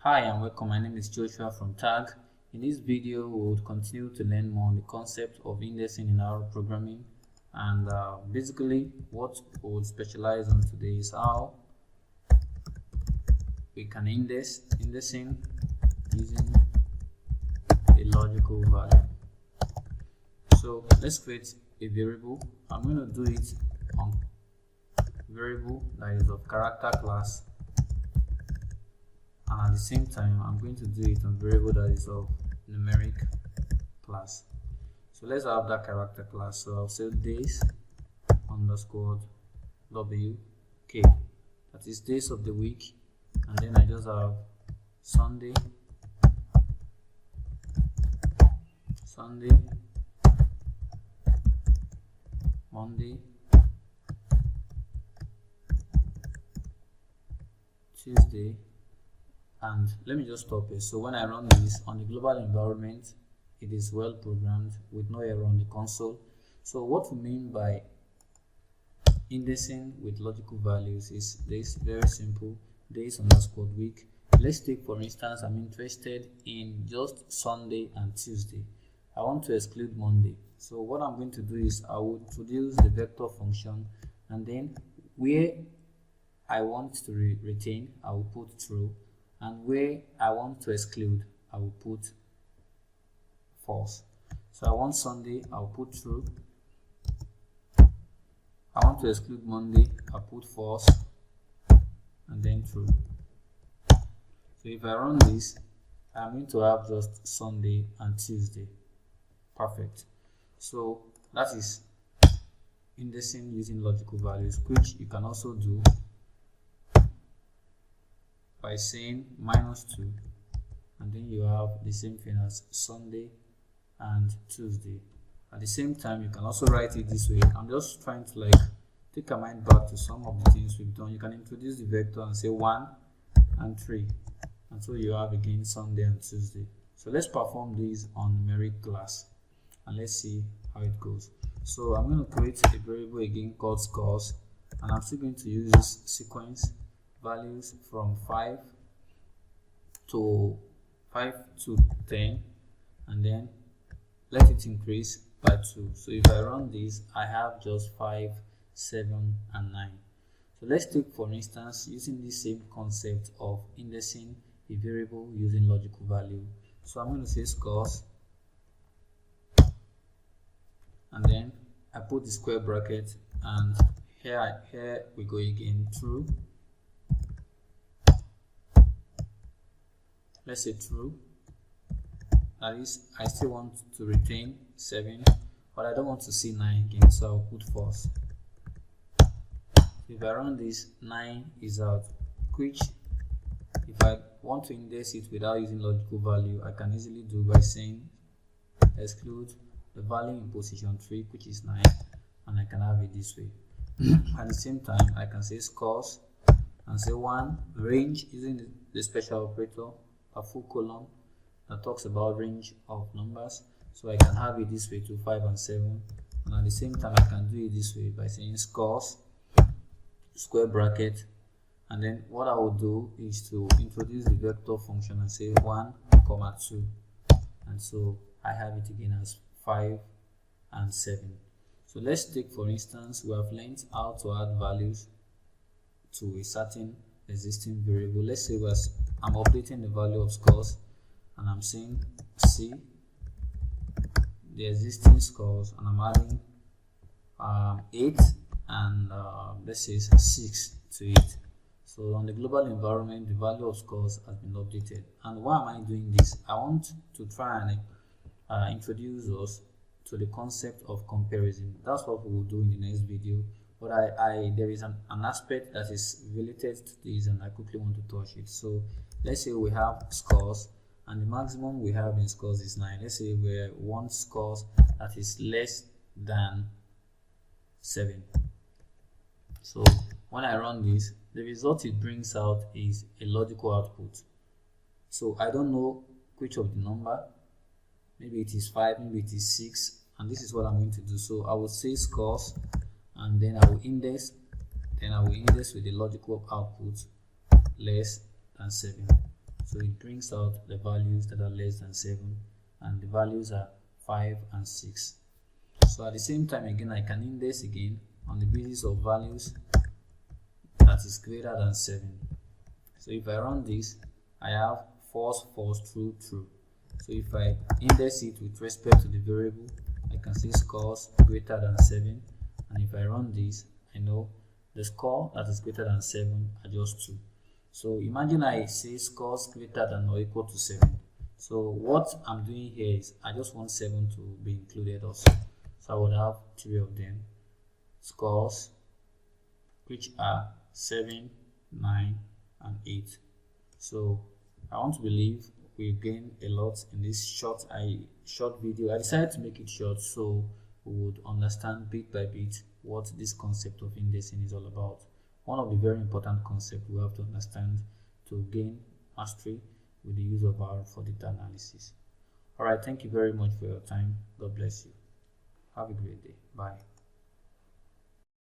Hi and welcome, my name is Joshua from TAG. In this video, we will continue to learn more on the concept of indexing in R programming, and basically what we will specialize on today is how we can indexing using a logical value. So let's create a variable. I'm going to do it on variable that is of character class, and at the same time I'm going to do it on variable that is of numeric class. So let's have that character class. So I'll say days underscore WK, that is days of the week, and then I just have Sunday, Monday, Tuesday, and let me just stop it. So when I run this on the global environment, it is well programmed with no error on the console. So what we mean by indexing with logical values is this: very simple, days underscore week. Let's take, for instance, I'm interested in just Sunday and Tuesday. I want to exclude Monday. So what I'm going to do is I will introduce the vector function, and then where I want to retain, I will put true, and where I want to exclude, I will put false. So I want Sunday, I'll put true. I want to exclude Monday, I'll put false, and then true. So if I run this, I'm going to have just Sunday and Tuesday. Perfect. So that is indexing using logical values, which you can also do by saying -2, and then you have the same thing as Sunday and Tuesday. At the same time, you can also write it this way. I'm just trying to take a mind back to some of the things we've done. You can introduce the vector and say 1 and 3, and so you have again Sunday and Tuesday. So let's perform these on numeric class and let's see how it goes. So I'm going to create a variable again called scores, and I'm still going to use this sequence values from 5 to 10, and then let it increase by 2. So if I run this, I have just 5, 7, and 9. So let's take, for instance, using the same concept of indexing a variable using logical value. So I'm going to say scores, and then I put the square bracket, and here we go again, true. Let's say true. That is, I still want to retain 7, but I don't want to see 9 again, so I'll put false. If I run this, 9 is out, which if I want to index it without using logical value, I can easily do by saying exclude the value in position 3, which is 9, and I can have it this way. At the same time, I can say scores and say 1 range using the special operator, a full column that talks about range of numbers, so I can have it this way to 5 and 7, and at the same time I can do it this way by saying scores square bracket, and then what I will do is to introduce the vector function and say 1, 2, and so I have it again as 5 and 7. So let's take, for instance, we have learned how to add values to a certain existing variable. Let's say I'm updating the value of scores, and I'm saying C, the existing scores, and I'm adding 8 and let's say 6 to it. So on the global environment, the value of scores has been updated. And why am I doing this? I want to try and introduce us to the concept of comparison. That's what we will do in the next video, but there is an aspect that is related to this, and I quickly want to touch it. So let's say we have scores, and the maximum we have in scores is 9. Let's say we want scores that is less than 7. So when I run this, the result it brings out is a logical output. So I don't know which of the number, maybe it is 5, maybe it is 6, and this is what I'm going to do. So I will say scores, and then I will index with the logical output less than 7. So it brings out the values that are less than 7, and the values are 5 and 6. So at the same time again, I can index again on the basis of values that is greater than 7. So if I run this, I have false, false, true, true. So if I index it with respect to the variable, I can see scores greater than 7, and if I run this, I know the score that is greater than 7 are just 2. So imagine I say scores greater than or equal to 7. So what I'm doing here is I just want 7 to be included also. So I would have 3 of them, scores which are 7, 9 and 8. So I want to believe we gain a lot in this short video. I decided to make it short so we would understand bit by bit what this concept of indexing is all about. One of the very important concepts we have to understand to gain mastery with the use of R for data analysis. Alright, thank you very much for your time. God bless you. Have a great day. Bye.